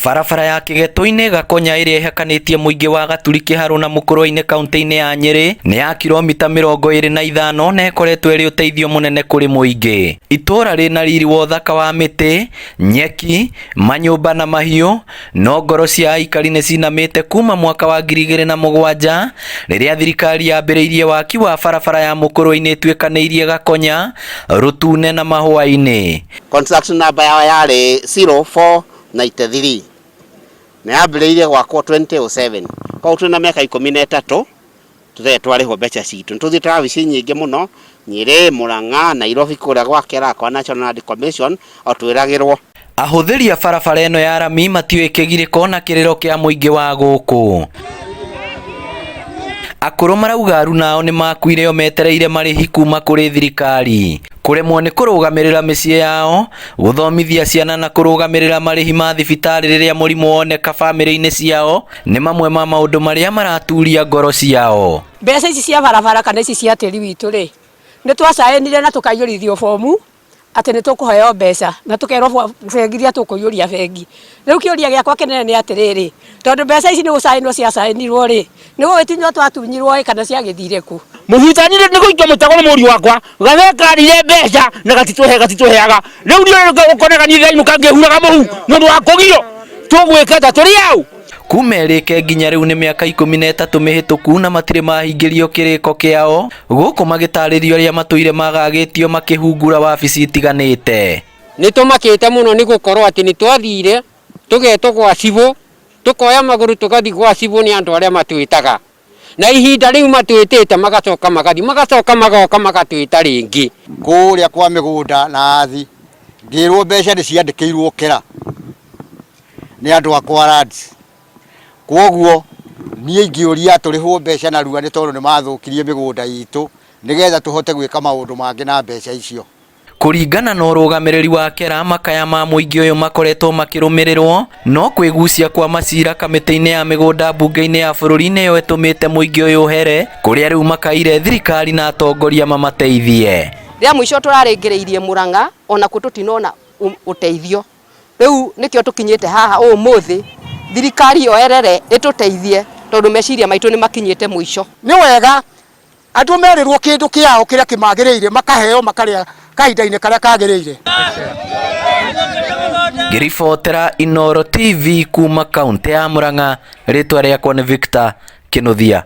Barabara ya Kĩgeto-inĩ Gakonya ĩrĩa ĩhakanĩtie mũingĩ wa Gaturi Kĩharũ na Mũkũrũ-inĩ kaunti-inĩ ya Nyeri nĩ ya kilomita 25 na ĩkoretwo ĩrĩ ũteithio mũnene kũrĩ mũingĩ. Itũra rĩna riri wa ũthaka wa mĩtĩ, nyeki, manyũmba na mahiũ, no ngoro cia aikari nĩ cinamĩte kuma mwaka wa 2007 rĩrĩa thirikari yambĩrĩirie waki wa barabara ya Mũkũrũ-inĩ ĩtuĩkanĩirie Gakonya, Rũtune na Mahũa-inĩ. Construction number yarĩ 0493 na yambĩrĩirie gwakwo 2007. Kwa tuna mĩaka 13 tũretwarĩho mbeca citũ. Nĩtũthiĩte wabici nyingĩ mũno, Nyeri, Mũrang'a, Nairobi kũrĩa gwakera kwa National Land Commission o twĩragĩrwo. Ahũthĩri a barabara ĩno ya rami matiũĩ kĩgirĩko na kĩrĩro kĩa mũingĩ wa gũkũ. Akũrũ marauga aru nao nĩ makuire o metereire marĩhi kuma kũrĩ thirikari. Kũremwo nĩ kũrũgamĩrĩra mĩciĩ yao, gũthomithia ciana na kũrũgamĩrĩra marĩhi ma thibitarĩ rĩrĩa mũrimũ woneka bamĩrĩ-inĩ ciao nĩ mamwe ma maũndũ marĩa maraturia ngoro ciao. Mbeca ici cia barabara kana ici cia tĩri witũ rĩ, nĩ twacayanire na tũkaiyũrithio fomu atĩ nĩ tũkũheo mbeca na tũkerwo bengi iria tũkũiyũria bengi. Rĩu kĩũria gĩakwa kĩnene nĩ atĩrĩrĩ, tondũ mbeca ici nĩ gũcayanwo ciacayanirwo rĩ, nĩ gũgĩtinywo twatunyirwo kana ciagĩthire ku. Mũhutani nĩ gũitwo mũtego nĩ mũriũ wakwa, gathekarire mbeca na gatitũheaga. Rĩu nĩ ũkonaga niĩ thĩinĩ kangĩhuraga mũhu nĩ ũndũ wa kũgio tũgwĩka ta tũrĩ hau. Kuma ĩrĩke nginya rĩu nĩ mĩaka 13 mĩhĩtũku na matirĩ mahingĩrio kĩrĩko kĩao, gũkũ magĩtarĩrio arĩa matũire magagĩtio makĩhungura wabici itiganĩte. Nĩ tũmakĩte mũno nĩ gũkorwo atĩ nĩ twathire tũgetwo gwa cibũ, tũkoya magũrũ tũgathiĩ gwa cibũ nĩ andũ arĩa matwĩtaga, na ihinda rĩu matwĩtĩte magacoka magoka magatwĩta rĩngĩ. Kũrĩa kwa mĩgũnda na athi ngĩrwo mbeca nĩ ciandĩkĩirwo kĩra nĩ andũ akwa lands. Kwoguo niĩ ingĩũria tũrĩhwo mbeca na rua nĩ tondũ nĩ mathũkirie mĩgũnda itũ nĩgetha tũhote gwĩka maũndũ mangĩ na mbeca icio. Kũringana na ũrũgamĩrĩri wa kera, makaya ma mũingĩ ũyũ makoretwo makĩrũmĩrĩrwo, no kwĩgucia kwa macira kamĩtĩ-inĩ ya mĩgũnda mbunge-inĩ ya bũrũri nĩyo ĩtũmĩte mũingĩ ũyũ ũhere, kũrĩa rĩu makaire thirikari na atongoria mamateithie. Rĩa mũico tũrarĩngĩrĩirie Mũrang'a ona kũ tũtinona ũteithio. Rĩu nĩkĩo tũkinyĩte haha ũmũthĩ, thirikari yoerere ĩtũteithie tondũ meciria maitũ nĩ makinyĩte mũico. Nĩ wega andũ merĩrwo kĩndũ kĩao kĩrĩa kĩmagĩrĩire makaheo makarĩa kahinda-inĩ karĩa kagĩrĩire. Ngĩribotera Inooro TV kuma kaunti ya Mũrang'a, rĩtwa rĩakwa nĩ Victor Kĩnuthia.